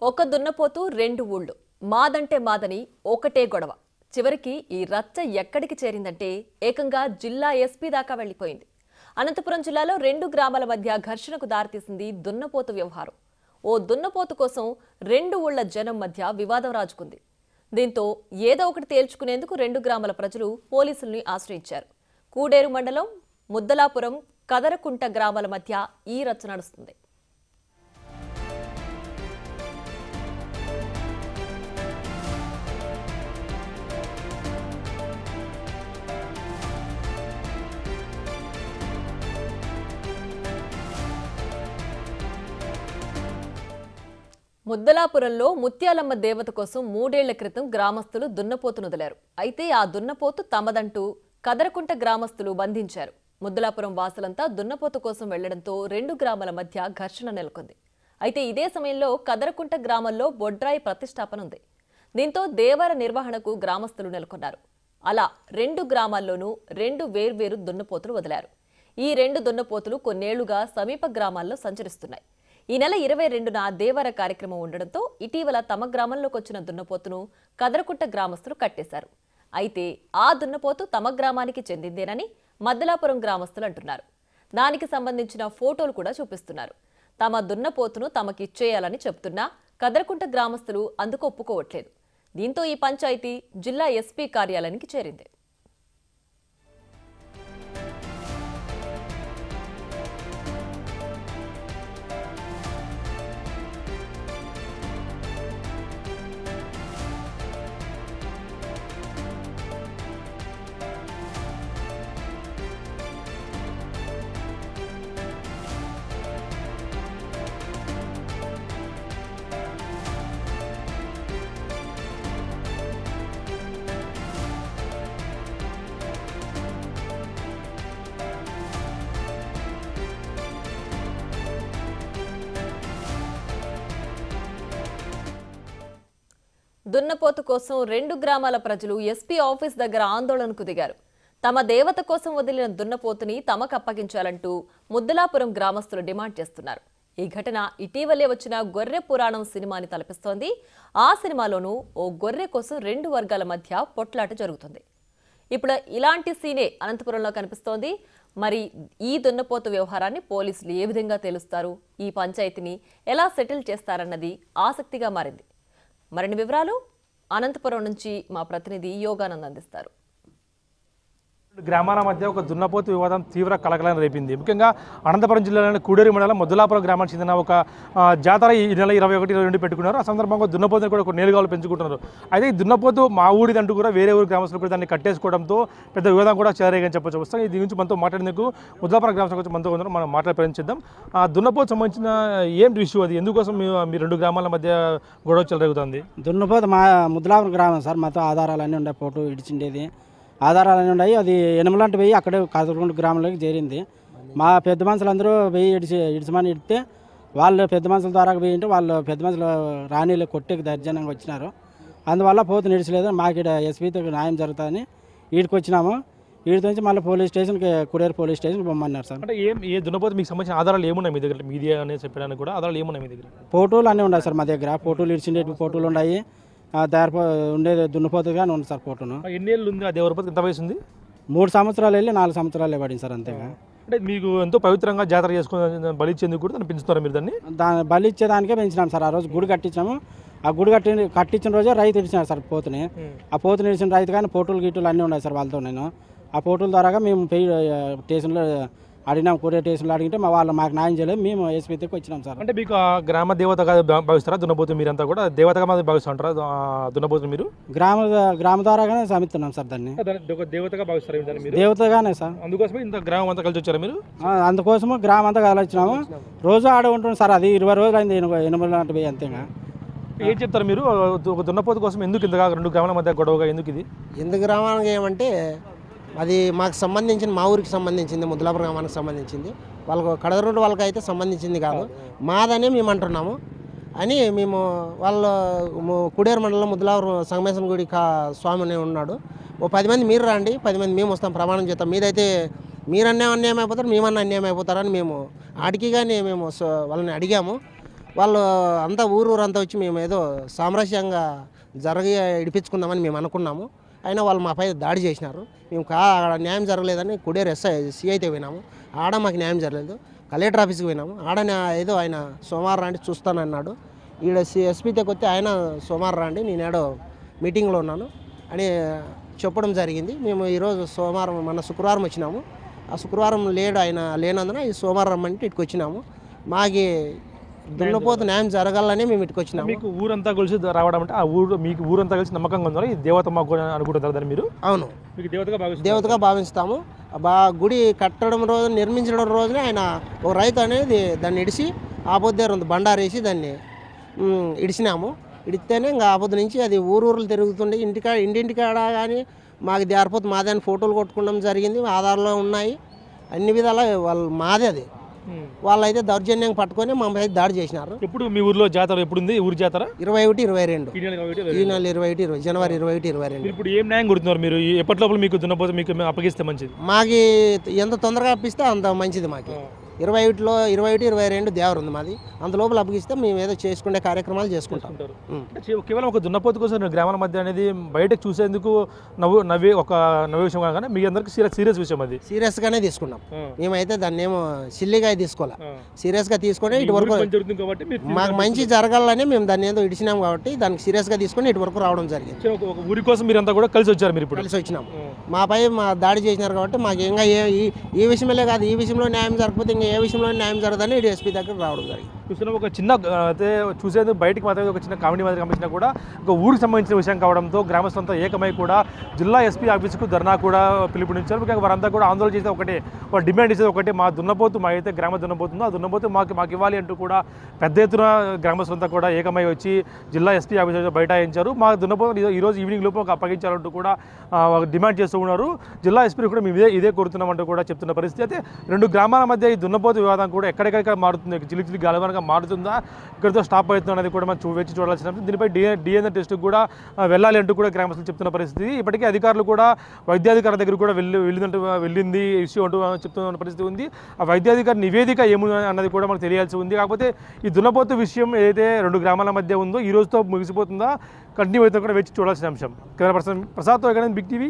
ఒక దున్నపోతు రెండు ఊళ్ళు మాదంటే మాదని ఒకటే గొడవ. చివరికి ఈ రచ్చ ఎక్కడికి చేరిందంటే ఏకంగా జిల్లా ఎస్పీ దాకా వెళ్లిపోయింది. అనంతపురం జిల్లాలో రెండు గ్రామాల మధ్య ఘర్షణకు దారితీసింది దున్నపోతు వ్యవహారం. ఓ దున్నపోతు కోసం రెండు ఊళ్ల జనం మధ్య వివాదం రాజుకుంది. దీంతో ఏదో ఒకటి తేల్చుకునేందుకు రెండు గ్రామాల ప్రజలు పోలీసుల్ని ఆశ్రయించారు. కూడేరు మండలం ముద్దలాపురం కదరకుంట గ్రామాల మధ్య ఈ రచ్చ నడుస్తుంది. ముద్దలాపురంలో ముత్యాలమ్మ దేవత కోసం 3 ఏళ్ల క్రితం గ్రామస్తులు దున్నపోతును వదిలారు. అయితే ఆ దున్నపోతు తమదంటూ కదరకుంట గ్రామస్తులు బంధించారు. ముద్దలాపురం వాసులంతా దున్నపోతు కోసం వెళ్లడంతో రెండు గ్రామాల మధ్య ఘర్షణ నెలకొంది. అయితే ఇదే సమయంలో కదరకుంట గ్రామంలో బొడ్రాయి ప్రతిష్టాపన ఉంది. దీంతో దేవర నిర్వహణకు గ్రామస్తులు నెలకొన్నారు. అలా రెండు గ్రామాల్లోనూ రెండు వేర్వేరు దున్నపోతులు వదిలారు. ఈ రెండు దున్నపోతులు కొన్నేళ్లుగా సమీప గ్రామాల్లో సంచరిస్తున్నాయి. ఈ నెల 22న దేవర కార్యక్రమం ఉండడంతో ఇటీవల తమ గ్రామంలోకి వచ్చిన దున్నపోతును కదరకుంట గ్రామస్తులు కట్టేశారు. అయితే ఆ దున్నపోతు తమ గ్రామానికి చెందిందేనని మద్దలాపురం గ్రామస్తులు అంటున్నారు. దానికి సంబంధించిన ఫోటోలు కూడా చూపిస్తున్నారు. తమ దున్నపోతును తమకిచ్చేయాలని చెప్తున్నా కదరకుంట గ్రామస్తులు అందుకు ఒప్పుకోవట్లేదు. దీంతో ఈ పంచాయతీ జిల్లా ఎస్పీ కార్యాలయానికి చేరింది. దున్నపోతు కోసం రెండు గ్రామాల ప్రజలు ఎస్పీ ఆఫీస్ దగ్గర ఆందోళనకు దిగారు. తమ దేవత కోసం వదిలిన దున్నపోతుని తమకు అప్పగించాలంటూ ముద్దలాపురం గ్రామస్తులు డిమాండ్ చేస్తున్నారు. ఈ ఘటన ఇటీవలే వచ్చిన గొర్రె పురాణం సినిమాని తలపిస్తోంది. ఆ సినిమాలోనూ ఓ గొర్రె కోసం రెండు వర్గాల మధ్య పొట్లాట జరుగుతుంది. ఇప్పుడు ఇలాంటి సీనే అనంతపురంలో కనిపిస్తోంది. మరి ఈ దున్నపోతు వ్యవహారాన్ని పోలీసులు ఏ విధంగా తేలుస్తారు, ఈ పంచాయతీని ఎలా సెటిల్ చేస్తారన్నది ఆసక్తిగా మారింది. మరిన్ని వివరాలు అనంతపురం నుంచి మా ప్రతినిధి యోగానంద్ అందిస్తారు. గ్రామాల మధ్య ఒక దున్నపోతు వివాదం తీవ్ర కలకలం రేపింది. ముఖ్యంగా అనంతపురం జిల్లాలోని కూడేరు మండలం ముద్దలాపురం గ్రామానికి చెందిన ఒక జాతర ఈ నెల 21-22 పెట్టుకున్నారు. ఆ సందర్భంగా దున్నపోతుని కూడా ఒక నేలుగాలు పెంచుకుంటున్నారు. అయితే ఈ దున్నపోతు మా ఊరిదంటూ కూడా వేరే ఊరి గ్రామస్తులు కూడా దాన్ని కట్టేసుకోవడంతో పెద్ద వివాదం కూడా చేరేగని చెప్పొచ్చు. వస్తాం దీని నుంచి మనతో మాట్లాడేందుకు ముద్దలాపురం గ్రామస్తుల గురించి మనతో ఉన్నారు. మనం మాట్లాడే ప్రయత్నిద్దాం. ఆ దున్నపోతు సంబంధించిన ఏంటి ఇష్యూ, అది ఎందుకోసం మీ రెండు గ్రామాల మధ్య గొడవ జరుగుతుంది? దున్నపోతు మా ముద్దలాపురం గ్రామం సార్. మాతో ఆధారాలన్నీ ఉండే, ఫోటో ఇడిచిండేది ఆధారాలన్నీ ఉన్నాయి. అది ఎనుమలాంటి వెయ్యి అక్కడే కదరకుంట గ్రామంలోకి చేరింది. మా పెద్ద మనుషులందరూ వెయ్యి ఇడిచమని ఇడితే వాళ్ళు పెద్ద మనుషుల ద్వారా వెయ్యింటే వాళ్ళు పెద్ద మనుషులు రాణీలు కొట్టేకి దర్జనంగా వచ్చినారు. అందువల్ల పోతుని ఇడిచలేదు. మాకు ఇక్కడ ఎస్పీతో న్యాయం జరుగుతుందని వీడికి వచ్చినాము. వీడితో నుంచి మళ్ళీ పోలీస్ స్టేషన్కి కూడేరు పోలీస్ స్టేషన్కి పొమ్మన్నారు సార్. అంటే ఏ దున్నపోతు మీకు సంబంధించిన ఆధారాలు ఏమున్నాయి మీ దగ్గర? మీడియా అనేది చెప్పడానికి కూడా ఆధారాలు ఏమున్నాయి మీ దగ్గర? ఫోటోలు అన్నీ ఉన్నాయి సార్ మా దగ్గర. ఫోటోలు ఇడిచిండే ఫోటోలు ఉన్నాయి. దారిపో ఉండేది దున్నపోతుగానే ఉంది సార్. ఫోటోను ఎన్నేళ్ళు ఉంది ఆ దేవరపోతు? ఎంత వయసు ఉంది? 3 సంవత్సరాలు వెళ్ళి 4 సంవత్సరాలు పడింది సార్. అంతేగా. అంటే మీకు ఎంతో పవిత్రంగా జాతర చేసుకుని బలిచ్చేందుకు కూడా దాన్ని పెంచుతారా మీరు? దాన్ని బలి ఇచ్చేదానికే పెంచినాం సార్. ఆ రోజు గుడి కట్టించాము. ఆ గుడి కట్టించిన రోజే రైతు ఇడిచినారు సార్ పోతుని. ఆ పోతుని ఇడిచిన రైతు కానీ ఫోటోలు గిట్టులు అన్నీ ఉన్నాయి సార్ వాళ్ళతో. నేను ఆ ఫోటోల ద్వారా మేము స్టేషన్లో అడిగినాం. కూడే స్టేషన్లో అడిగితే మాకు న్యాయం చేయలేదు. మేము ఎస్పీకి వచ్చినాం సార్. అంటే మీకు ఆ గ్రామ దేవతగా భావిస్తారా దున్నపోతు? మీరంతా కూడా దేవతగా భావిస్తుంటారా దున్నపోతు మీరు? గ్రామ ద్వారాగానే సమిస్తున్నాం సార్. దాన్ని దేవతగా భావిస్తారా? దేవతగానే సార్. అందుకోసమే ఇంత గ్రామం అంతా కలిసి వచ్చారా మీరు? అందుకోసము గ్రామం అంతా కలిసి వచ్చినాము. రోజు ఆడ ఉంటుంది సార్. అది 20 రోజులు అయింది. 8 లాంటి పోయి అంతేగా. ఏం చెప్తారు మీరు? ఒక దున్నపోతు కోసం ఎందుకు ఇంతగా రెండు గ్రామాల మధ్య గొడవగా ఎందుకు ఇది? ఎందుకు గ్రామానికి ఏమంటే అది మాకు సంబంధించిన, మా ఊరికి సంబంధించింది, ముద్దలాపురం గ్రామానికి సంబంధించింది. వాళ్ళకు కడగరుండు వాళ్ళకి అయితే సంబంధించింది కాదు, మాదనే మేము అంటున్నాము అని. మేము వాళ్ళు కూడేరు మండలం ముద్దలాపురం సంగమేశ్వర గుడి స్వామి అని ఉన్నాడు. ఓ 10 మంది మీరు రండి, 10 మంది మేము వస్తాం, ప్రమాణం చేస్తాం. మీదైతే మీరన్నా అన్యాయం అయిపోతారు, మేమన్నా అన్యాయం అయిపోతారని మేము ఆడికి కానీ మేము వాళ్ళని అడిగాము. వాళ్ళు అంతా ఊరంతా వచ్చి మేము ఏదో సామరస్యంగా ఇడిపించుకుందామని మేము అనుకున్నాము. అయినా వాళ్ళు మాపై దాడి చేసినారు. మేము ఆడ న్యాయం జరగలేదని కుడేరు సిఐతో పోయినాము. ఆడ మాకు న్యాయం జరగలేదు. కలెక్టర్ ఆఫీస్కి పోయినాము. ఆడ ఏదో ఆయన సోమవారం రాండి చూస్తానన్నాడు. ఈడ ఎస్పీతోకి వస్తే ఆయన సోమవారం రాండి నేనేడో మీటింగ్లో ఉన్నాను అని చెప్పడం జరిగింది. మేము ఈరోజు సోమవారం మన శుక్రవారం వచ్చినాము. ఆ శుక్రవారం లేడు ఆయన లేనందున ఈ సోమవారం రమ్మంటే ఇటుకు వచ్చినాము. మాకి దున్నపోతు న్యాయం జరగాలని మేము ఇటుకు వచ్చినాము. మీకు ఊరంతా కలిసి రావడం అంటే ఆ ఊరు మీకు ఊరంతా కలిసి నమ్మకంగా ఉందా? ఈ దేవత మాకు అనుకుంటారు దాన్ని మీరు? అవును, మీకు దేవతగా భావిస్తాము. గుడి కట్టడం రోజు నిర్మించడం రోజునే ఆయన ఒక రైతు అనేది దాన్ని ఇడిచి ఆపొద్దే రెండు బండారేసి దాన్ని ఇడిచినాము. ఇడితేనే ఇంకా ఆపొద్దు నుంచి అది ఊర్లు తిరుగుతుండే ఇంటింటికాడ కానీ మాకు దేరపోతు మాదే అని ఫోటోలు కొట్టుకోవడం జరిగింది. ఆధార్లో ఉన్నాయి అన్ని విధాలా వాళ్ళు మాదే అది. వాళ్ళైతే దౌర్జన్యంగా పట్టుకొని మా మీద దాడి చేసినారు. ఎప్పుడు మీ ఊర్లో జాతర ఎప్పుడు ఉంది? ఊరి జాతర 21, 22 ఈ నెల 21, జనవరి 21, 22. ఇప్పుడు ఏం న్యాయం కొడుతున్నారు మీరు? ఎప్పటి లోపల మీకు దున్నపోతే మీకు అప్పగిస్తే మంచిది? మాకి ఎంత తొందరగా అప్పిస్తే అంత మంచిది. మాకు 21, 22 దేవరు ఉంది మాది. అందులోపల అప్పగిస్తే మేము ఏదో చేసుకునే కార్యక్రమాలు చేసుకుంటాం. కేవలం ఒక దున్నపోతు కోసం గ్రామాల మధ్య అనేది బయటకు చూసేందుకు నవ్వే విషయం కానీ మీ అందరికి సీరియస్ విషయం. అది సీరియస్గానే తీసుకున్నాం. మేమైతే దాన్ని ఏమో సిల్లిగా తీసుకోవాలి, సీరియస్గా తీసుకొని ఇటు వరకు మాకు మంచి జరగాలని మేము దాన్ని ఏదో ఇడిచినాం కాబట్టి దానికి సీరియస్గా తీసుకొని ఇటు వరకు రావడం జరిగింది. ఒక ఊరి కోసం మీరు అంతా కూడా కలిసి వచ్చారు. మీరు ఇప్పుడు కలిసి వచ్చినాం. మాపై దాడి చేసినారు కాబట్టి మాకు ఇంకా ఈ విషయంలో కాదు, ఈ విషయంలో న్యాయం జరగకపోతే ఇంకా ఏ విషయంలో న్యాయం జరగదని ఎస్పీ దగ్గర రావడం జరిగింది. చూసిన ఒక చిన్న అయితే చూసేందుకు బయటికి మాత్రమే ఒక చిన్న కామెడీ మాదిరి కనిపించినా కూడా ఒక ఊరికి సంబంధించిన విషయం కావడంతో గ్రామస్తులంతా ఏకమై కూడా జిల్లా ఎస్పీ ఆఫీసుకు ధర్నా కూడా పిలుపునిచ్చారు. ముఖ్యంగా వారంతా కూడా ఆందోళన చేసేది ఒకటే, డిమాండ్ చేసేది ఒకటే, మా దున్నపోతు మా అయితే గ్రామ దున్నపోతుందో ఆ దున్నపోతు మాకు ఇవ్వాలి అంటూ కూడా పెద్ద ఎత్తున గ్రామస్తులంతా కూడా ఏకమై వచ్చి జిల్లా ఎస్పీ ఆఫీసు బైఠాయించారు. మా దున్నపోతు ఈరోజు ఈవినింగ్ లోపు అప్పగించాలంటూ కూడా డిమాండ్ చేస్తూ ఉన్నారు. జిల్లా ఎస్పీ కూడా మేము ఇదే కోరుతున్నామంటూ కూడా చెప్తున్న పరిస్థితి. అయితే రెండు గ్రామాల మధ్య ఈ దున్నపోతు వివాదం కూడా ఎక్కడెక్కడ మారుతుంది, చిలికి గాలివానగా మారుతుందా, ఇక్కడితో స్టాప్ అవుతుంది అనేది కూడా మనం వేచి చూడాల్సిన. దీనిపై డిఎన్ఏ టెస్ట్కి కూడా వెళ్ళాలి అంటూ కూడా గ్రామస్తులు చెప్తున్న పరిస్థితి. ఇప్పటికే అధికారులు కూడా వైద్యాధికారుల దగ్గర కూడా వెళ్ళింది ఇష్యూ అంటూ చెప్తున్న పరిస్థితి ఉంది. ఆ వైద్యాధికారి నివేదిక ఏముంది అన్నది కూడా మనకు తెలియాల్సి ఉంది. కాకపోతే ఈ దున్నపోతు విషయం ఏదైతే రెండు గ్రామాల మధ్య ఉందో ఈ రోజుతో ముగిసిపోతుందా, కంటిన్యూ అవుతుందో కూడా వేచి చూడాల్సిన అంశం. కెమెరా పర్సన్ ప్రసాద్తో బిగ్ టీవీ.